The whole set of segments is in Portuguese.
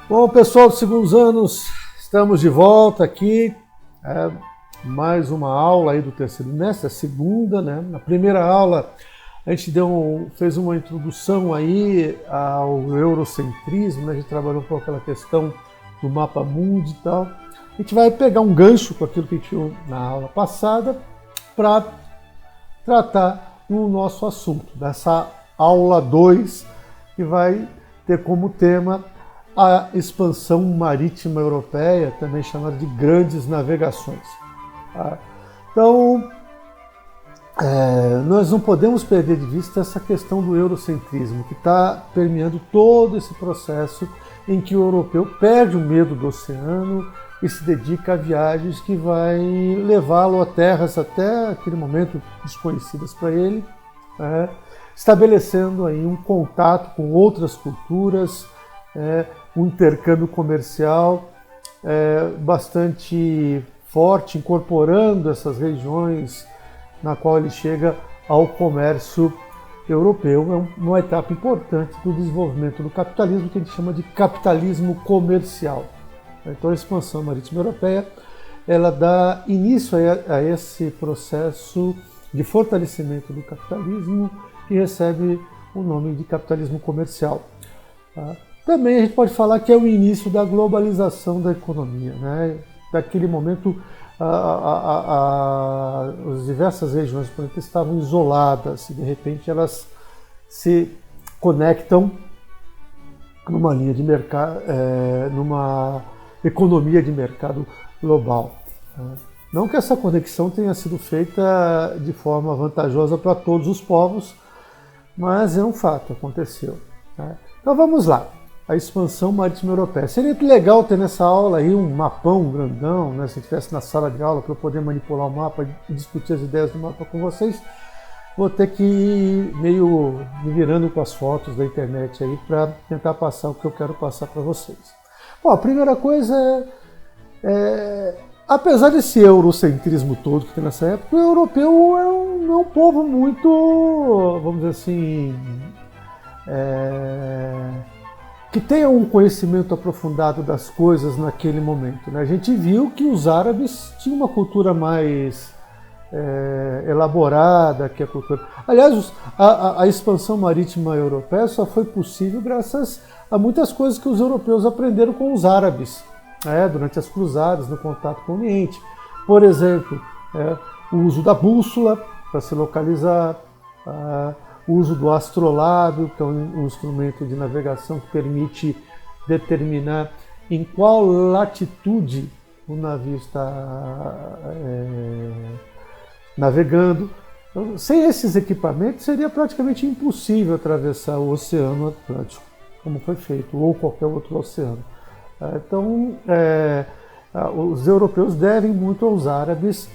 Bom, pessoal dos segundos anos, estamos de volta aqui. Mais uma aula aí do terceiro semestre, a segunda, né? Na primeira aula a gente fez uma introdução aí ao eurocentrismo, né? A gente trabalhou com aquela questão do mapa mundi e tal. A gente vai pegar um gancho com aquilo que a gente viu na aula passada para tratar no nosso assunto, dessa aula 2, que vai ter como tema a expansão marítima europeia, também chamada de grandes navegações. Então, nós não podemos perder de vista essa questão do eurocentrismo, que está permeando todo esse processo em que o europeu perde o medo do oceano e se dedica a viagens que vai levá-lo a terras até aquele momento desconhecidas para ele, estabelecendo aí um contato com outras culturas, um intercâmbio comercial bastante forte, incorporando essas regiões na qual ele chega ao comércio europeu. É uma etapa importante do desenvolvimento do capitalismo, que a gente chama de capitalismo comercial. Então a expansão marítima europeia, ela dá início a esse processo de fortalecimento do capitalismo, que recebe o nome de capitalismo comercial. Também a gente pode falar que é o início da globalização da economia, né? Naquele momento, as diversas regiões do planeta estavam isoladas e, de repente, elas se conectam numa linha de mercado, numa economia de mercado global. Não que essa conexão tenha sido feita de forma vantajosa para todos os povos, mas é um fato, aconteceu. Então vamos lá. A expansão marítima europeia. Seria legal ter nessa aula aí um mapão grandão, né? Se eu estivesse na sala de aula para eu poder manipular o mapa e discutir as ideias do mapa com vocês. Vou ter que ir meio me virando com as fotos da internet aí para tentar passar o que eu quero passar para vocês. Bom, a primeira coisa apesar desse eurocentrismo todo que tem nessa época, o europeu é um povo muito, vamos dizer assim, que tenha um conhecimento aprofundado das coisas naquele momento, né? A gente viu que os árabes tinham uma cultura mais elaborada que a cultura. Aliás, a expansão marítima europeia só foi possível graças a muitas coisas que os europeus aprenderam com os árabes, durante as cruzadas, no contato com o Oriente. Por exemplo, o uso da bússola para se localizar, o uso do astrolábio, que é um instrumento de navegação que permite determinar em qual latitude o navio está navegando. Então, sem esses equipamentos, seria praticamente impossível atravessar o Oceano Atlântico, como foi feito, ou qualquer outro oceano. Então, os europeus devem muito aos árabes,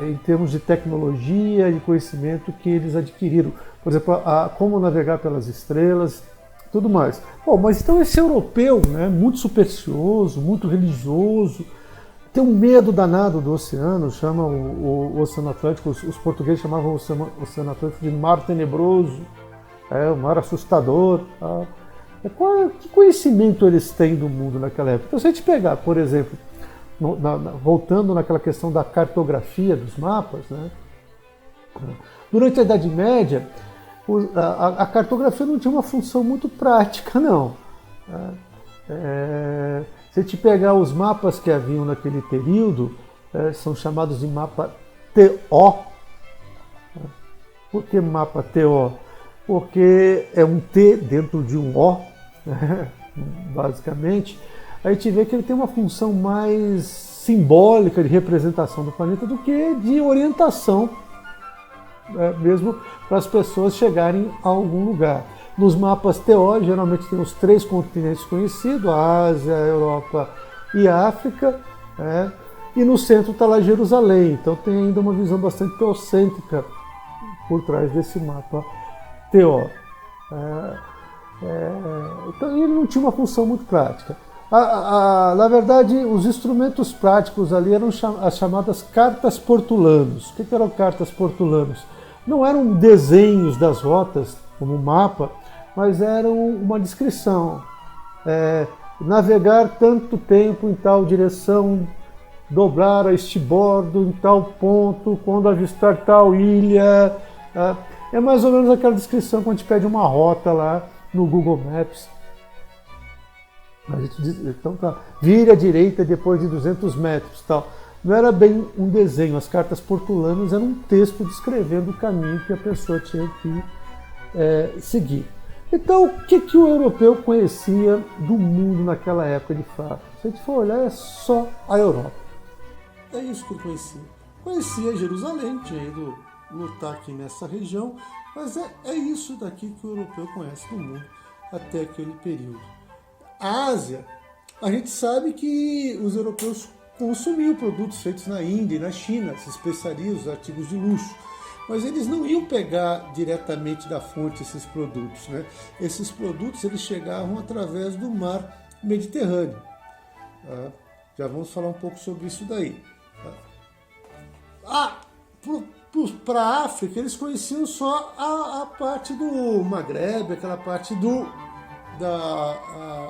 em termos de tecnologia e conhecimento que eles adquiriram. Por exemplo, como navegar pelas estrelas, tudo mais. Bom, mas então esse europeu, né, muito supersticioso, muito religioso, tem um medo danado do oceano, chama o Oceano Atlântico, os portugueses chamavam o Oceano Atlântico de mar tenebroso, um mar assustador. Que conhecimento eles têm do mundo naquela época? Então, se a gente pegar, por exemplo, voltando naquela questão da cartografia dos mapas, né? Durante a Idade Média, a cartografia não tinha uma função muito prática, não. Se a gente pegar os mapas que haviam naquele período, são chamados de mapa TO. Por que mapa TO? Porque é um T dentro de um O, né? Basicamente. A gente vê que ele tem uma função mais simbólica de representação do planeta do que de orientação, mesmo para as pessoas chegarem a algum lugar. Nos mapas TO, geralmente tem os 3 continentes conhecidos, a Ásia, a Europa e a África, e no centro está lá Jerusalém, então tem ainda uma visão bastante teocêntrica por trás desse mapa TO. Então ele não tinha uma função muito prática. Na verdade, os instrumentos práticos ali eram as chamadas cartas portulanos. O que eram cartas portulanos? Não eram desenhos das rotas, como um mapa, mas eram uma descrição. navegar tanto tempo em tal direção, dobrar a estibordo em tal ponto, quando avistar tal ilha. É mais ou menos aquela descrição quando a gente pede uma rota lá no Google Maps. A gente diz, então tá, vire à direita depois de 200 metros. Tal. Não era bem um desenho, as cartas portulanas eram um texto descrevendo o caminho que a pessoa tinha que seguir. Então, o que o europeu conhecia do mundo naquela época de fato? Se a gente for olhar, é só a Europa. É isso que ele conhecia. Conhecia Jerusalém, tinha ido lutar aqui nessa região, mas é isso daqui que o europeu conhece do mundo até aquele período. A Ásia, a gente sabe que os europeus consumiam produtos feitos na Índia e na China, as especiarias, os artigos de luxo, mas eles não iam pegar diretamente da fonte esses produtos, né? Esses produtos eles chegavam através do mar Mediterrâneo. Já vamos falar um pouco sobre isso daí. Para a África, eles conheciam só a parte do Maghreb, aquela parte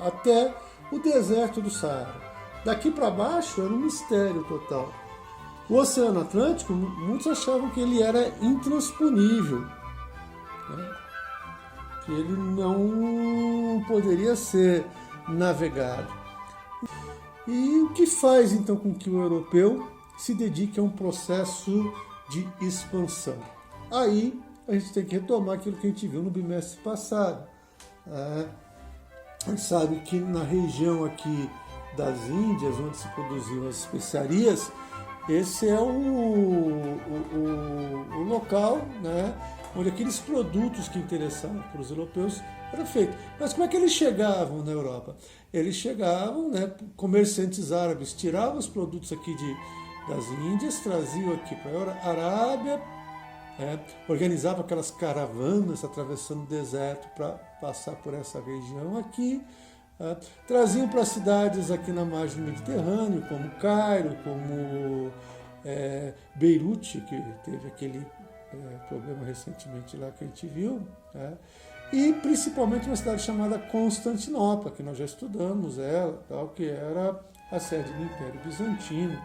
até o deserto do Saara. Daqui para baixo era um mistério total. O Oceano Atlântico, muitos achavam que ele era intransponível, né? Que ele não poderia ser navegado. E o que faz então com que o europeu se dedique a um processo de expansão? Aí a gente tem que retomar aquilo que a gente viu no bimestre passado. A gente sabe que na região aqui das Índias, onde se produziam as especiarias, esse é o local, né, onde aqueles produtos que interessavam para os europeus eram feitos. Mas como é que eles chegavam na Europa? Eles chegavam, né, comerciantes árabes tiravam os produtos aqui das Índias, traziam aqui para a Arábia, organizavam aquelas caravanas atravessando o deserto para passar por essa região aqui, traziam para cidades aqui na margem do Mediterrâneo, como Cairo, como Beirute, que teve aquele problema recentemente lá que a gente viu, e principalmente uma cidade chamada Constantinopla, que nós já estudamos ela, tal, que era a sede do Império Bizantino.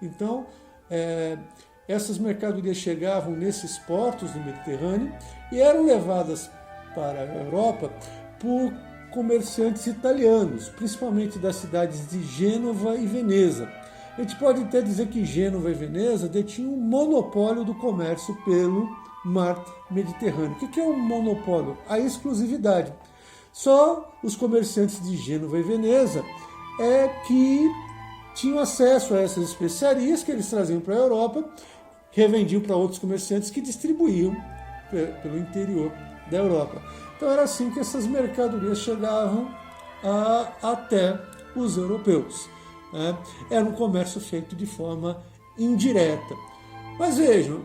Então, essas mercadorias chegavam nesses portos do Mediterrâneo e eram levadas para a Europa por comerciantes italianos, principalmente das cidades de Gênova e Veneza. A gente pode até dizer que Gênova e Veneza detinham um monopólio do comércio pelo mar Mediterrâneo. O que é um monopólio? A exclusividade. Só os comerciantes de Gênova e Veneza que tinham acesso a essas especiarias que eles traziam para a Europa, revendiam para outros comerciantes que distribuíam pelo interior da Europa. Então era assim que essas mercadorias chegavam até os europeus. Era um comércio feito de forma indireta. Mas vejam,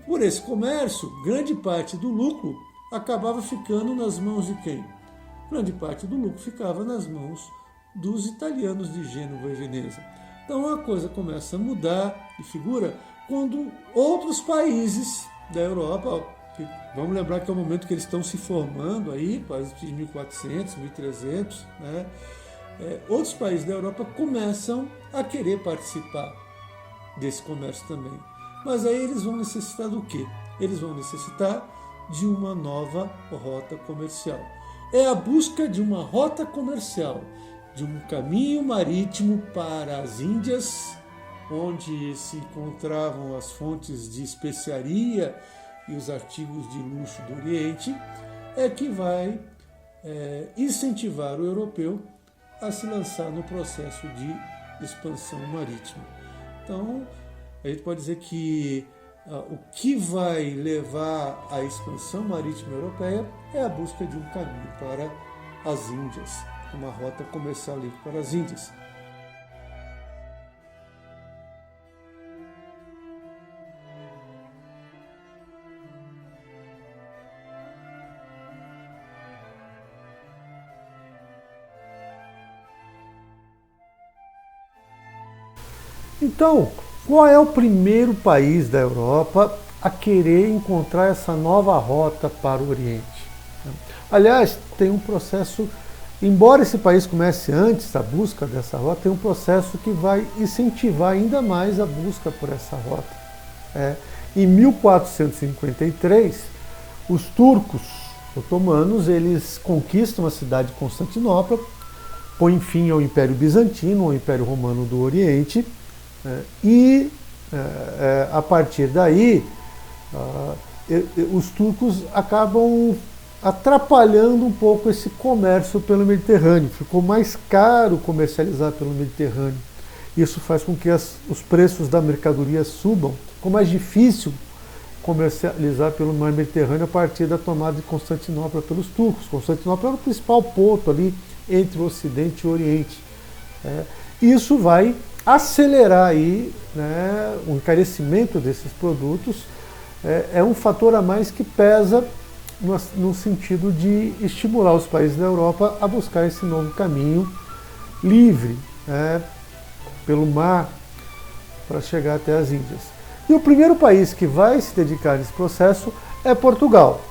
por esse comércio, grande parte do lucro acabava ficando nas mãos de quem? Grande parte do lucro ficava nas mãos dos italianos de Gênova e Veneza. Então a coisa começa a mudar de figura quando outros países da Europa, vamos lembrar que é o momento que eles estão se formando aí, quase de 1400, 1300, né? Outros países da Europa começam a querer participar desse comércio também. Mas aí eles vão necessitar do quê? Eles vão necessitar de uma nova rota comercial. É a busca de uma rota comercial, de um caminho marítimo para as Índias, onde se encontravam as fontes de especiaria e os artigos de luxo do Oriente, que vai incentivar o europeu a se lançar no processo de expansão marítima. Então, a gente pode dizer que o que vai levar à expansão marítima europeia é a busca de um caminho para as Índias, uma rota comercial livre para as Índias. Então, qual é o primeiro país da Europa a querer encontrar essa nova rota para o Oriente? Aliás, tem um processo embora esse país comece antes a busca dessa rota, tem um processo que vai incentivar ainda mais a busca por essa rota. Em 1453, os turcos otomanos eles conquistam a cidade de Constantinopla, põem fim ao Império Bizantino, ao Império Romano do Oriente, e a partir daí os turcos acabam atrapalhando um pouco esse comércio pelo Mediterrâneo. Ficou mais caro comercializar pelo Mediterrâneo. Isso faz com que os preços da mercadoria subam. Ficou mais difícil comercializar pelo mar Mediterrâneo a partir da tomada de Constantinopla pelos turcos. Constantinopla era o principal porto ali entre o Ocidente e o Oriente. Isso vai acelerar aí, né, o encarecimento desses produtos. É um fator a mais que pesa no sentido de estimular os países da Europa a buscar esse novo caminho livre, pelo mar para chegar até as Índias. E o primeiro país que vai se dedicar nesse processo é Portugal.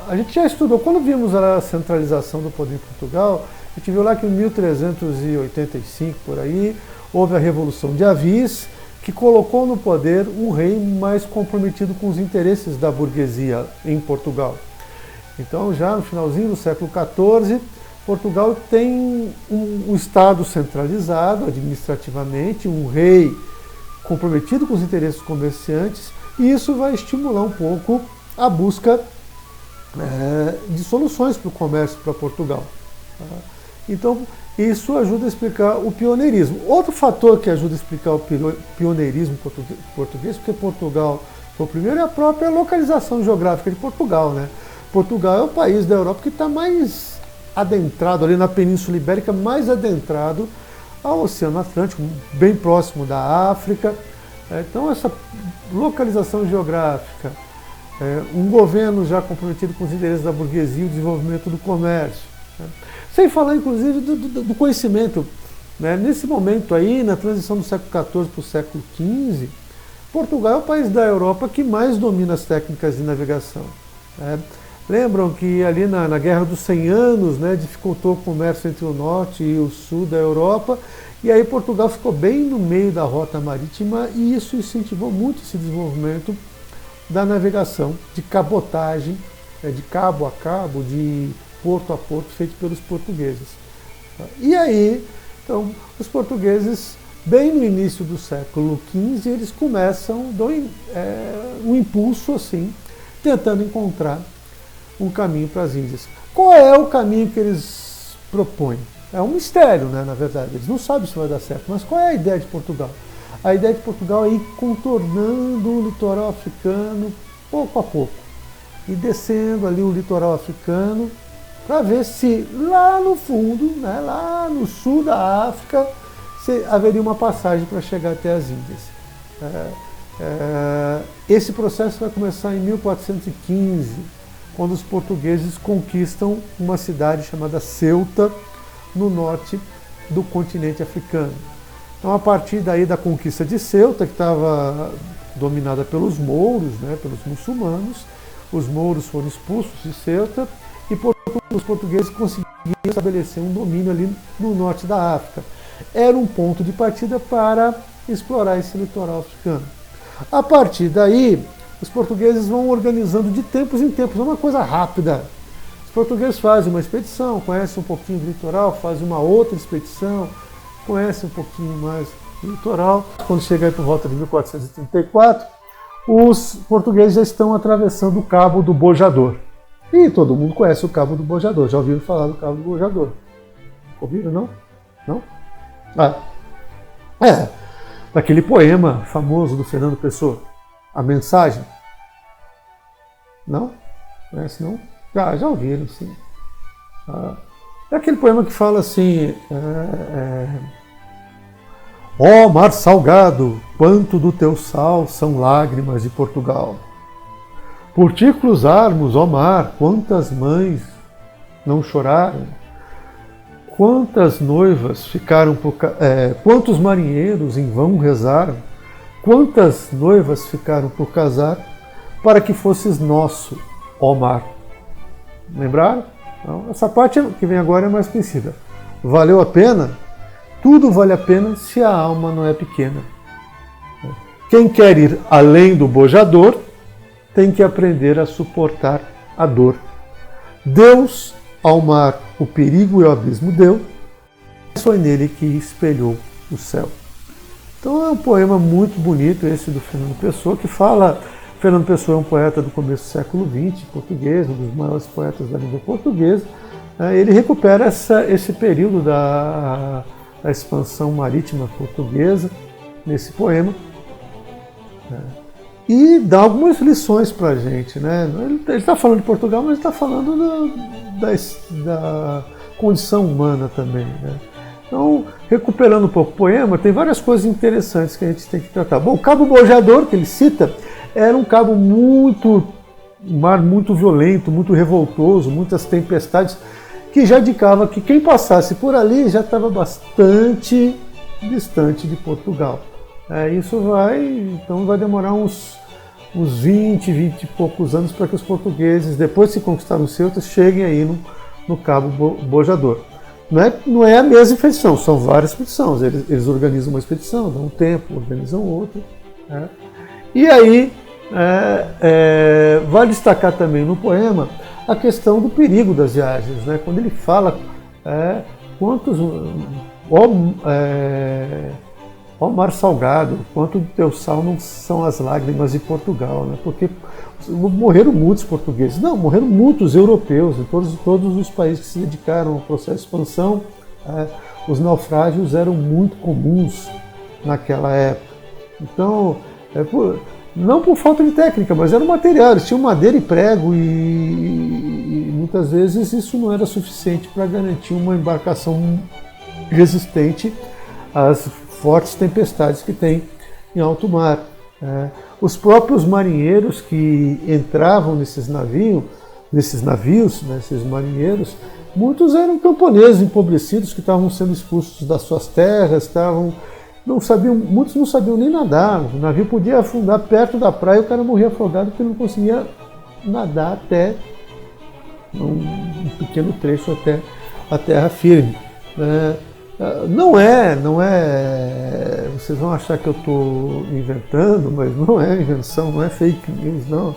A gente já estudou, quando vimos a centralização do poder em Portugal, a gente viu lá que em 1385, por aí, houve a Revolução de Avis, que colocou no poder um rei mais comprometido com os interesses da burguesia em Portugal. Então, já no finalzinho do século XIV, Portugal tem um Estado centralizado administrativamente, um rei comprometido com os interesses comerciantes, e isso vai estimular um pouco a busca de soluções para o comércio para Portugal. Então, isso ajuda a explicar o pioneirismo. Outro fator que ajuda a explicar o pioneirismo português, porque Portugal foi o primeiro, é a própria localização geográfica de Portugal, né? Portugal é o país da Europa que está mais adentrado, ali na Península Ibérica, mais adentrado ao Oceano Atlântico, bem próximo da África. Então, essa localização geográfica, um governo já comprometido com os interesses da burguesia e o desenvolvimento do comércio. Sem falar, inclusive, do conhecimento. Nesse momento aí, na transição do século XIV para o século XV, Portugal é o país da Europa que mais domina as técnicas de navegação. Lembram que ali na Guerra dos 100 Anos, dificultou o comércio entre o norte e o sul da Europa, e aí Portugal ficou bem no meio da rota marítima, e isso incentivou muito esse desenvolvimento da navegação, de cabotagem, de cabo a cabo, de porto a porto, feito pelos portugueses. E aí, então, os portugueses, bem no início do século XV, eles começam, dão um impulso assim, tentando encontrar um caminho para as Índias. Qual é o caminho que eles propõem? É um mistério, na verdade. Eles não sabem se vai dar certo, mas qual é a ideia de Portugal? A ideia de Portugal é ir contornando o litoral africano pouco a pouco, e descendo ali o litoral africano, para ver se lá no fundo, lá no sul da África, haveria uma passagem para chegar até as Índias. Esse processo vai começar em 1415, quando os portugueses conquistam uma cidade chamada Ceuta, no norte do continente africano. Então, a partir daí da conquista de Ceuta, que estava dominada pelos mouros, pelos muçulmanos, os mouros foram expulsos de Ceuta, e os portugueses conseguiram estabelecer um domínio ali no norte da África. Era um ponto de partida para explorar esse litoral africano. A partir daí, os portugueses vão organizando de tempos em tempos, é uma coisa rápida. Os portugueses fazem uma expedição, conhecem um pouquinho do litoral, fazem uma outra expedição, conhecem um pouquinho mais do litoral. Quando chega aí por volta de 1434, os portugueses já estão atravessando o Cabo do Bojador. E todo mundo conhece o Cabo do Bojador. Já ouviram falar do Cabo do Bojador? Ouviram, não? Não? Daquele poema famoso do Fernando Pessoa, A Mensagem. Não? Conhece, não? Já ouviram, sim. É aquele poema que fala assim: ó mar salgado, quanto do teu sal são lágrimas de Portugal. Por ti cruzarmos, ó mar, quantas mães não choraram, quantas noivas ficaram quantos marinheiros em vão rezaram, quantas noivas ficaram por casar, para que fosses nosso, ó mar. Lembraram? Então, essa parte que vem agora é mais conhecida. Valeu a pena? Tudo vale a pena se a alma não é pequena. Quem quer ir além do bojador tem que aprender a suportar a dor. Deus, ao mar, o perigo e o abismo deu, foi nele que espelhou o céu. Então é um poema muito bonito esse do Fernando Pessoa, que fala... Fernando Pessoa é um poeta do começo do século XX, português, um dos maiores poetas da língua portuguesa. Ele recupera esse período da expansão marítima portuguesa nesse poema e dá algumas lições para a gente, né? Ele está falando de Portugal, mas está falando da condição humana também, né? Então, recuperando um pouco o poema, tem várias coisas interessantes que a gente tem que tratar. Bom, o Cabo Bojador, que ele cita, era um cabo um mar muito violento, muito revoltoso, muitas tempestades, que já indicava que quem passasse por ali já estava bastante distante de Portugal. Isso vai demorar uns 20 e poucos anos para que os portugueses, depois de se conquistar os Ceutas, cheguem aí no Cabo Bojador. Não é a mesma expedição, são várias expedições. Eles organizam uma expedição, dão um tempo, organizam outra. Né? E aí, vale destacar também no poema a questão do perigo das viagens. Né? Quando ele fala ó mar salgado, quanto do teu sal não são as lágrimas de Portugal. Né? Porque morreram muitos portugueses, não, morreram muitos europeus, em todos os países que se dedicaram ao processo de expansão. Os naufrágios eram muito comuns naquela época. Então, não por falta de técnica, mas eram materiais, tinham madeira e prego e muitas vezes isso não era suficiente para garantir uma embarcação resistente às fortes tempestades que tem em alto mar. Os próprios marinheiros que entravam nesses navios, né, esses marinheiros, muitos eram camponeses empobrecidos que estavam sendo expulsos das suas terras, muitos não sabiam nem nadar. O navio podia afundar perto da praia e o cara morria afogado porque não conseguia nadar até um pequeno trecho até a terra firme. Não é, vocês vão achar que eu estou inventando, mas não é invenção, não é fake news, não.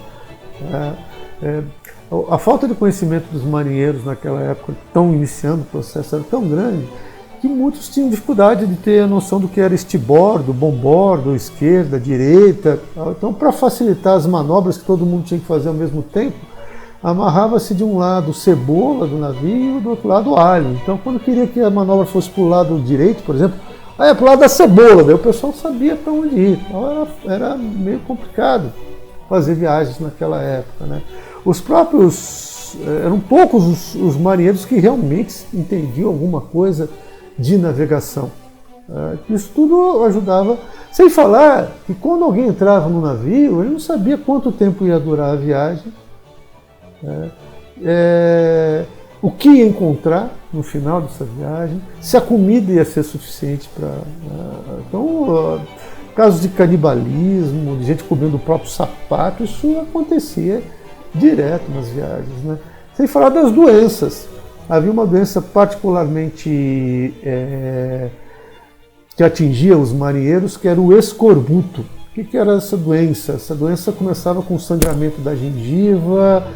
A falta de conhecimento dos marinheiros naquela época, que estão iniciando o processo, era tão grande que muitos tinham dificuldade de ter a noção do que era estibordo, bombordo, esquerda, direita. Então, para facilitar as manobras que todo mundo tinha que fazer ao mesmo tempo, amarrava-se de um lado cebola do navio e do outro lado alho. Então, quando queria que a manobra fosse para o lado direito, por exemplo, para o lado da cebola, daí o pessoal sabia para onde ir. Então, era meio complicado fazer viagens naquela época. Né? Eram poucos os marinheiros que realmente entendiam alguma coisa de navegação. Isso tudo ajudava, sem falar que quando alguém entrava no navio, ele não sabia quanto tempo ia durar a viagem, o que ia encontrar no final dessa viagem, se a comida ia ser suficiente para... Então, casos de canibalismo, de gente comendo o próprio sapato, isso acontecia direto nas viagens. Né? Sem falar das doenças. Havia uma doença particularmente que atingia os marinheiros, que era o escorbuto. O que era essa doença? Essa doença começava com o sangramento da gengiva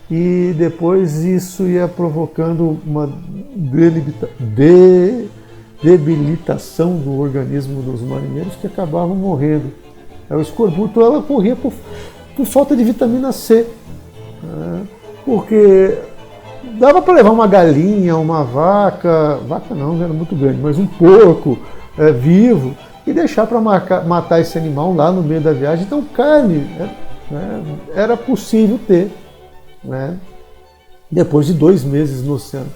e depois isso ia provocando uma debilitação do organismo dos marinheiros que acabavam morrendo. O escorbuto ela ocorria por falta de vitamina C, porque dava para levar uma galinha, uma vaca não, era muito grande, mas um porco vivo e deixar para matar esse animal lá no meio da viagem. Então carne era possível ter, né, depois de 2 meses no oceano.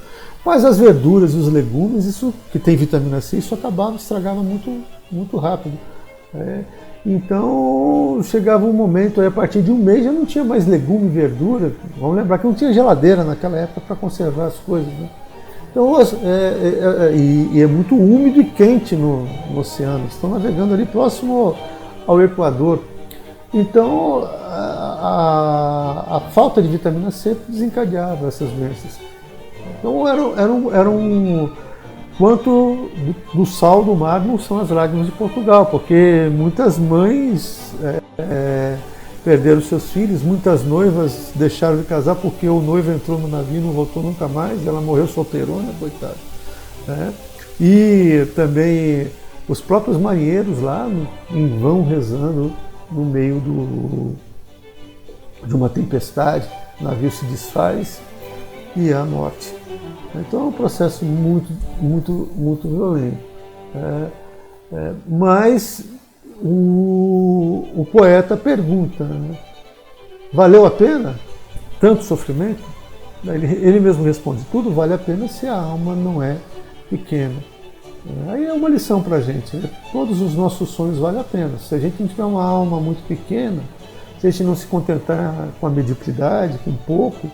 Mas as verduras e os legumes, isso que tem vitamina C, isso estragava muito, muito rápido. Então chegava um momento, aí, a partir de 1 mês já não tinha mais legume e verdura. Vamos lembrar que não tinha geladeira naquela época para conservar as coisas. Né? Então, e é muito úmido e quente no oceano. Estão navegando ali próximo ao Equador. Então a falta de vitamina C desencadeava essas doenças. Então quanto do sal do mar não são as lágrimas de Portugal, porque muitas mães perderam seus filhos, muitas noivas deixaram de casar porque o noivo entrou no navio e não voltou nunca mais, e ela morreu solteirona, coitada. Né? E também os próprios marinheiros lá em vão rezando no meio de uma tempestade, o navio se desfaz e é a morte. Então é um processo muito violento. Mas o poeta pergunta, né? Valeu a pena tanto sofrimento? Ele mesmo responde, tudo vale a pena se a alma não é pequena. Aí é uma lição para a gente, né? Todos os nossos sonhos valem a pena. Se a gente não tiver uma alma muito pequena, se a gente não se contentar com a mediocridade, com pouco,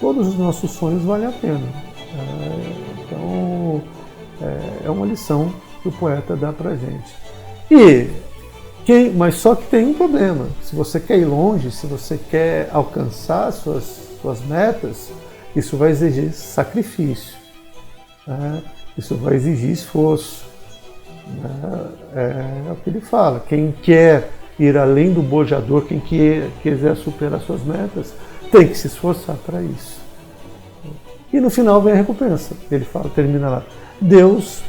todos os nossos sonhos valem a pena. Então é uma lição que o poeta dá para a gente. Mas só que tem um problema. Se você quer ir longe, se você quer alcançar suas metas, isso vai exigir sacrifício. Isso vai exigir esforço. É o que ele fala. Quem quer ir além do bojador, quem quiser superar suas metas, tem que se esforçar para isso. E no final vem a recompensa. Ele fala, termina lá. Deus,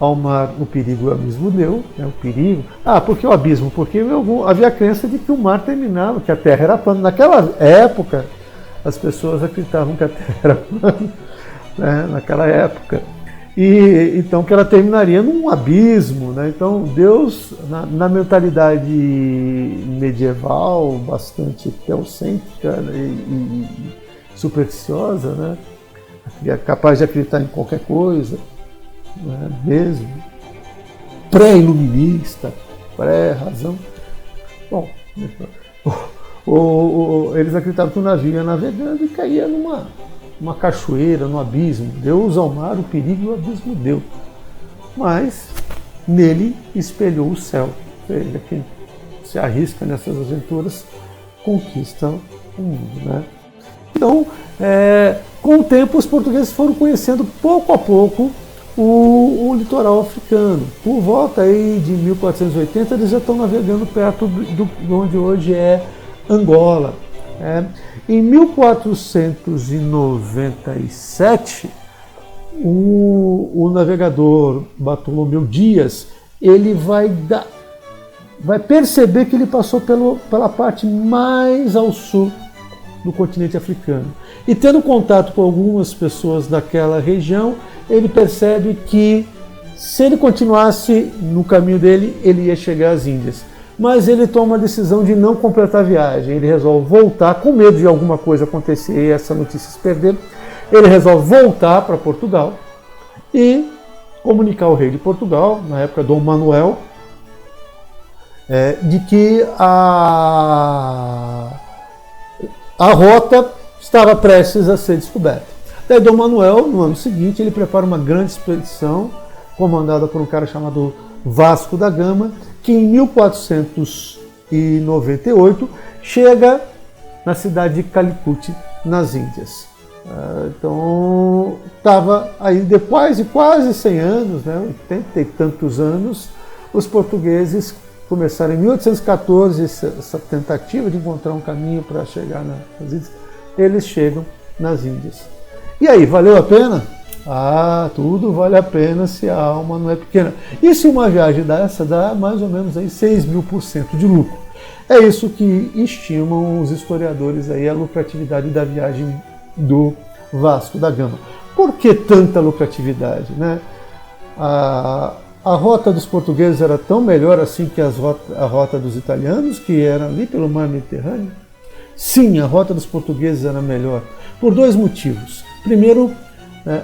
ao mar, o perigo o abismo deu, né, o perigo. Por que o abismo? Porque havia a crença de que o mar terminava, que a terra era plana. Naquela época, as pessoas acreditavam que a terra era plana, né, naquela época. E então que ela terminaria num abismo, né? Então Deus, na mentalidade medieval, bastante teocêntrica, né, e supersticiosa, né? É capaz de acreditar em qualquer coisa, né? Mesmo pré-iluminista, pré-razão. Bom, eles acreditavam que o navio ia navegando e caía numa cachoeira, no abismo. Deus ao mar, o perigo e o abismo deu. Mas nele espelhou o céu. Ou seja, quem se arrisca nessas aventuras conquista o mundo, né? Então, com o tempo, os portugueses foram conhecendo pouco a pouco o litoral africano. Por volta aí de 1480, eles já estão navegando perto de onde hoje é Angola. Em 1497, o navegador Bartolomeu Dias ele vai perceber que ele passou pela parte mais ao sul do continente africano. E tendo contato com algumas pessoas daquela região, ele percebe que se ele continuasse no caminho dele, ele ia chegar às Índias. Mas ele toma a decisão de não completar a viagem. Ele resolve voltar, com medo de alguma coisa acontecer e essa notícia se perder. Ele resolve voltar para Portugal e comunicar ao rei de Portugal, na época Dom Manuel, de que a rota estava prestes a ser descoberta. Daí Dom Manuel, no ano seguinte, ele prepara uma grande expedição comandada por um cara chamado Vasco da Gama, que em 1498 chega na cidade de Calicut, nas Índias. Então, estava aí depois de quase 100 anos, né, 80 e tantos anos, os portugueses começaram em 1814 essa tentativa de encontrar um caminho para chegar nas Índias. Eles chegam nas Índias. E aí, valeu a pena? Tudo vale a pena se a alma não é pequena. E se uma viagem dessa dá mais ou menos aí 6.000% de lucro? É isso que estimam os historiadores aí, a lucratividade da viagem do Vasco da Gama. Por que tanta lucratividade, né? A rota dos portugueses era tão melhor assim que a rota dos italianos, que era ali pelo mar Mediterrâneo? Sim, a rota dos portugueses era melhor, por dois motivos. Primeiro,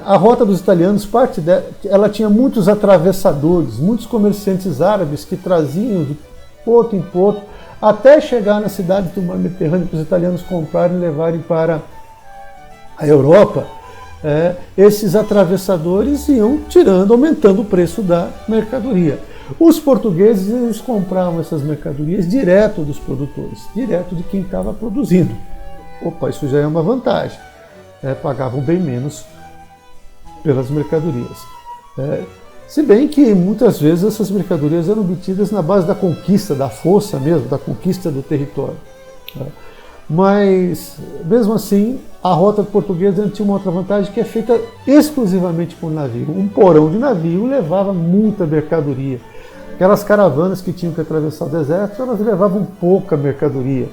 a rota dos italianos, parte dela, ela tinha muitos atravessadores, muitos comerciantes árabes que traziam de porto em porto até chegar na cidade do mar Mediterrâneo para os italianos comprarem e levarem para a Europa. Esses atravessadores iam aumentando o preço da mercadoria. Os portugueses eles compravam essas mercadorias direto dos produtores, direto de quem estava produzindo. Opa, isso já é uma vantagem. Pagavam bem menos pelas mercadorias. Se bem que muitas vezes essas mercadorias eram obtidas na base da conquista, da força mesmo, da conquista do território. Mas, mesmo assim, a rota portuguesa tinha uma outra vantagem, que é feita exclusivamente por navio. Um porão de navio levava muita mercadoria. Aquelas caravanas que tinham que atravessar o deserto, elas levavam pouca mercadoria.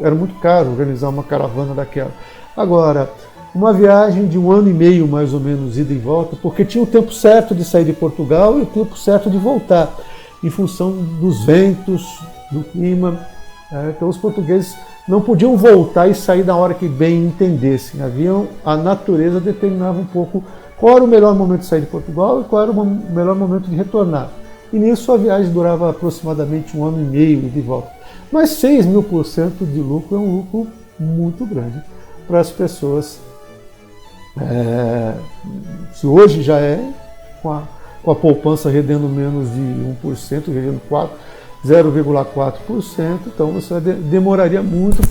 Era muito caro organizar uma caravana daquela. Agora, uma viagem de 1 ano e meio, mais ou menos, ida e volta, porque tinha o tempo certo de sair de Portugal e o tempo certo de voltar, em função dos ventos, do clima. Então os portugueses não podiam voltar e sair na hora que bem entendessem. A natureza determinava um pouco qual era o melhor momento de sair de Portugal e qual era o melhor momento de retornar. E nisso a viagem durava aproximadamente 1 ano e meio de volta. Mas 6.000% de lucro é um lucro muito grande para as pessoas. Se hoje já é, com a poupança rendendo menos de 1%, rendendo 0,4%, então você demoraria muito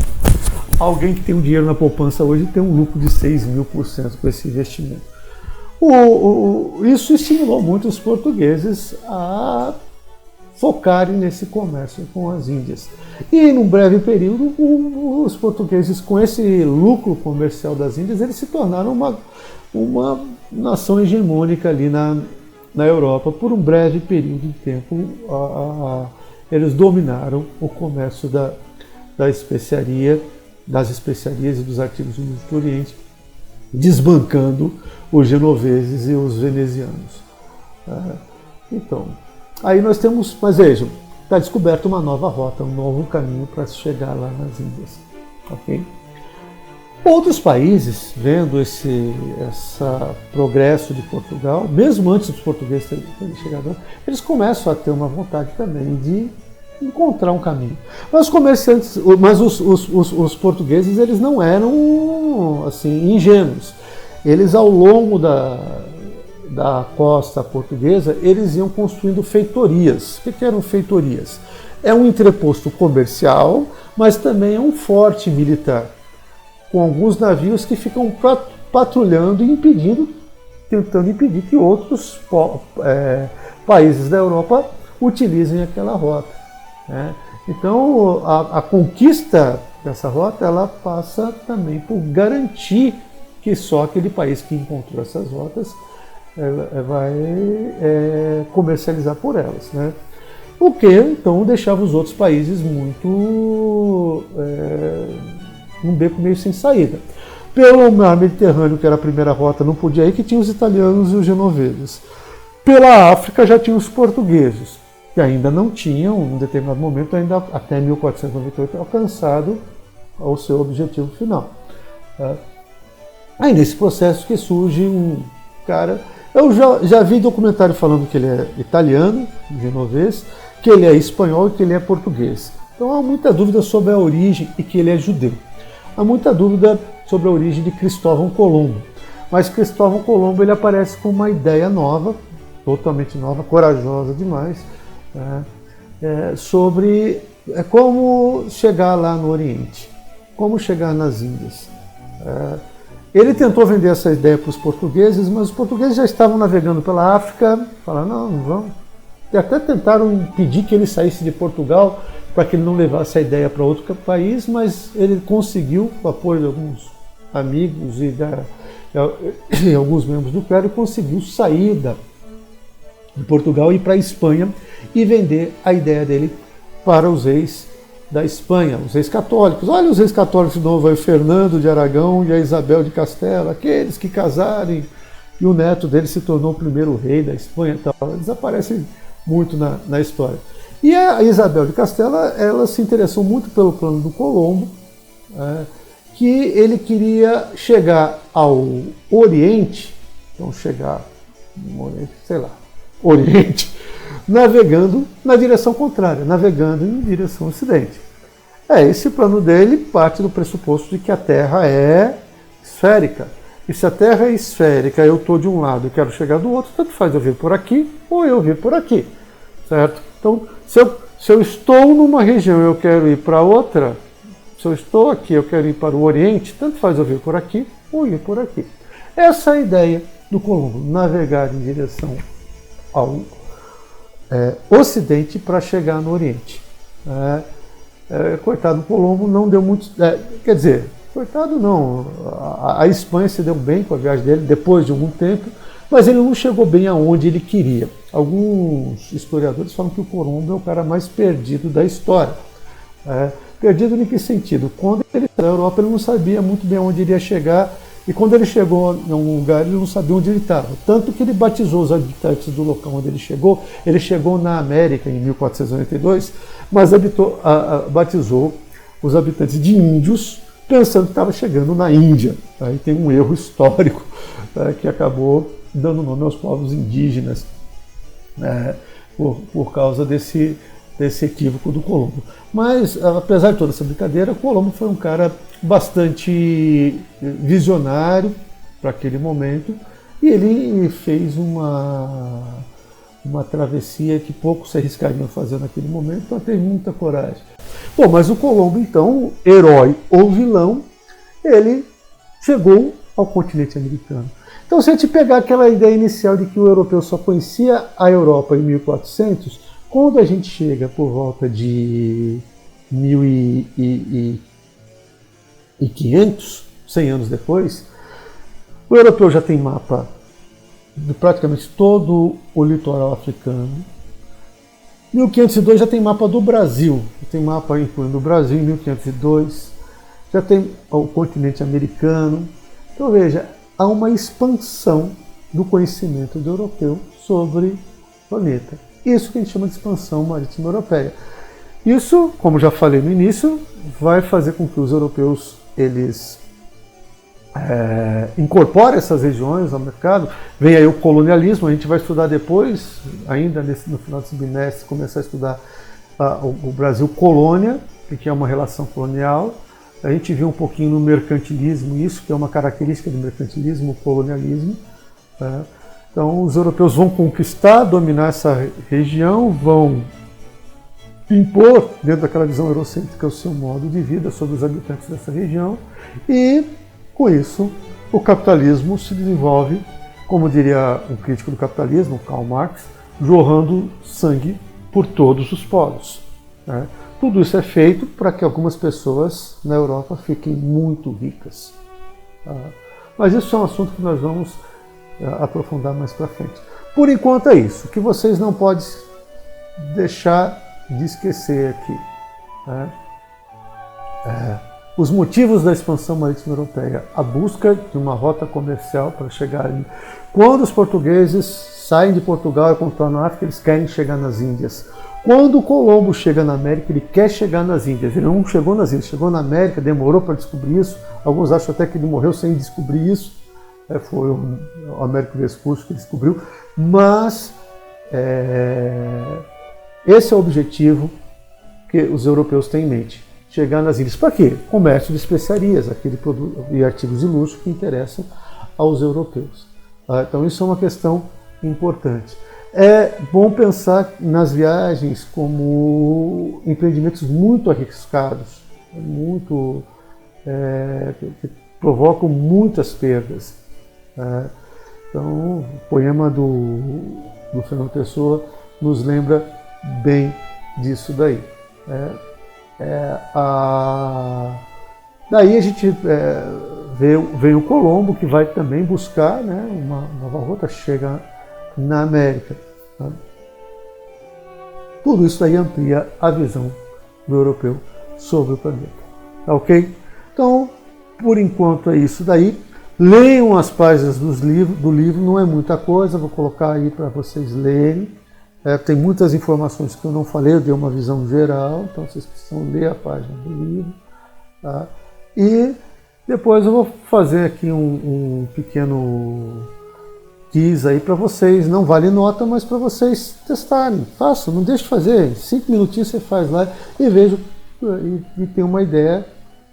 alguém que tem um dinheiro na poupança hoje ter um lucro de 6.000% com esse investimento. Isso estimulou muito os portugueses a focarem nesse comércio com as Índias. E num breve período, os portugueses, com esse lucro comercial das Índias, eles se tornaram uma nação hegemônica ali na Europa. Por um breve período de tempo, eles dominaram o comércio das especiarias e dos artigos do Oriente, desbancando os genoveses e os venezianos. Então, aí nós temos, mas vejam, está descoberta uma nova rota, um novo caminho para se chegar lá nas Índias. Okay? Outros países, vendo esse progresso de Portugal, mesmo antes dos portugueses terem chegado, eles começam a ter uma vontade também de encontrar um caminho. Mas os comerciantes, os portugueses, eles não eram assim ingênuos. Eles, ao longo da costa portuguesa, eles iam construindo feitorias. O que eram feitorias? É um entreposto comercial, mas também é um forte militar, com alguns navios que ficam patrulhando e tentando impedir que outros países da Europa utilizem aquela rota. Então, a conquista dessa rota, ela passa também por garantir que só aquele país que encontrou essas rotas vai comercializar por elas, né? O que, então, deixava os outros países muito um beco meio sem saída. Pelo mar Mediterrâneo, que era a primeira rota, não podia ir, que tinha os italianos e os genoveses. Pela África já tinha os portugueses, que ainda não tinham, em um determinado momento, ainda até 1498, alcançado o seu objetivo final. Aí nesse processo que surge um cara... Eu já vi documentário falando que ele é italiano, genovês, que ele é espanhol e que ele é português. Então há muita dúvida sobre a origem e que ele é judeu. Há muita dúvida sobre a origem de Cristóvão Colombo. Mas Cristóvão Colombo ele aparece com uma ideia nova, totalmente nova, corajosa demais, sobre como chegar lá no Oriente, como chegar nas Índias. Ele tentou vender essa ideia para os portugueses, mas os portugueses já estavam navegando pela África, falaram, não vamos. E até tentaram impedir que ele saísse de Portugal para que ele não levasse a ideia para outro país, mas ele conseguiu, com o apoio de alguns amigos e alguns membros do clero, conseguiu sair de Portugal e ir para a Espanha e vender a ideia dele para os reis da Espanha, os reis católicos. Olha os reis católicos de novo, aí, o Fernando de Aragão e a Isabel de Castela, aqueles que casaram e o neto dele se tornou o primeiro rei da Espanha. Eles aparecem muito na história. E a Isabel de Castela, ela se interessou muito pelo plano do Colombo, que ele queria chegar ao Oriente, então chegar no Oriente, sei lá, Oriente, navegando na direção contrária, navegando em direção ao Ocidente. Esse plano dele parte do pressuposto de que a Terra é esférica. E se a Terra é esférica, eu estou de um lado e quero chegar do outro, tanto faz eu vir por aqui ou eu vir por aqui, certo? Então, se eu estou numa região e eu quero ir para outra, se eu estou aqui eu quero ir para o Oriente, tanto faz eu vir por aqui ou ir por aqui. Essa é a ideia do Colombo? Navegar em direção ao Ocidente para chegar no Oriente. Coitado do Colombo, não deu muito... quer dizer, coitado não, a Espanha se deu bem com a viagem dele depois de algum tempo, mas ele não chegou bem aonde ele queria. Alguns historiadores falam que o Colombo é o cara mais perdido da história. Perdido em que sentido? Quando ele estava na Europa, ele não sabia muito bem onde iria chegar, e quando ele chegou em um lugar, ele não sabia onde ele estava. Tanto que ele batizou os habitantes do local onde ele chegou na América em 1492, mas batizou os habitantes de índios, pensando que estava chegando na Índia. Aí tem um erro histórico que acabou dando nome aos povos indígenas por causa desse equívoco do Colombo. Mas, apesar de toda essa brincadeira, Colombo foi um cara bastante visionário para aquele momento, e ele fez uma travessia que poucos se arriscariam a fazer naquele momento, então teve muita coragem. Bom, mas o Colombo, então, herói ou vilão, ele chegou ao continente americano. Então, se a gente pegar aquela ideia inicial de que o europeu só conhecia a Europa em 1400, quando a gente chega por volta de 1500, 100 anos depois, o europeu já tem mapa de praticamente todo o litoral africano. 1502 já tem mapa do Brasil, tem mapa incluindo o Brasil em 1502, já tem o continente americano. Então veja, há uma expansão do conhecimento do europeu sobre o planeta. Isso que a gente chama de expansão marítima europeia. Isso, como já falei no início, vai fazer com que os europeus eles incorporem essas regiões ao mercado. Vem aí o colonialismo, a gente vai estudar depois, ainda no final desse bimestre, começar a estudar o Brasil colônia, que é uma relação colonial. A gente viu um pouquinho no mercantilismo, isso que é uma característica do mercantilismo, o colonialismo. Então os europeus vão conquistar, dominar essa região, vão impor, dentro daquela visão eurocêntrica, o seu modo de vida sobre os habitantes dessa região, e com isso o capitalismo se desenvolve, como diria um crítico do capitalismo, Karl Marx, jorrando sangue por todos os poros. Tudo isso é feito para que algumas pessoas na Europa fiquem muito ricas. Mas isso é um assunto que nós vamos aprofundar mais para frente. Por enquanto é isso. O que vocês não podem deixar de esquecer aqui. Os motivos da expansão marítima europeia. A busca de uma rota comercial para chegar ali. Quando os portugueses saem de Portugal e contornam a África, eles querem chegar nas Índias. Quando o Colombo chega na América, ele quer chegar nas Índias. Ele não chegou nas Índias, chegou na América, demorou para descobrir isso. Alguns acham até que ele morreu sem descobrir isso. Foi o Américo Vespucci que descobriu. Mas esse é o objetivo que os europeus têm em mente. Chegar nas ilhas. Para quê? Comércio de especiarias, aquele produto e artigos de luxo que interessam aos europeus. Então isso é uma questão importante. É bom pensar nas viagens como empreendimentos muito arriscados, que provocam muitas perdas. Então, o poema do Fernando Pessoa nos lembra bem disso daí. Daí a gente vê o Colombo, que vai também buscar uma nova rota, chega na América. Tudo isso aí amplia a visão do europeu sobre o planeta. Tá ok? Então, por enquanto é isso daí. Leiam as páginas do livro, não é muita coisa, vou colocar aí para vocês lerem. Tem muitas informações que eu não falei, eu dei uma visão geral, então vocês precisam ler a página do livro. Tá? E depois eu vou fazer aqui um pequeno quiz aí para vocês, não vale nota, mas para vocês testarem. Façam, não deixe de fazer, 5 minutinhos você faz lá e veja e tem uma ideia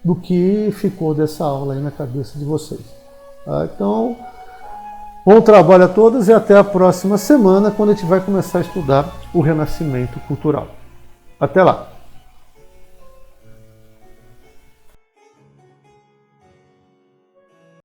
do que ficou dessa aula aí na cabeça de vocês. Tá? Então, bom trabalho a todos e até a próxima semana, quando a gente vai começar a estudar o Renascimento Cultural. Até lá!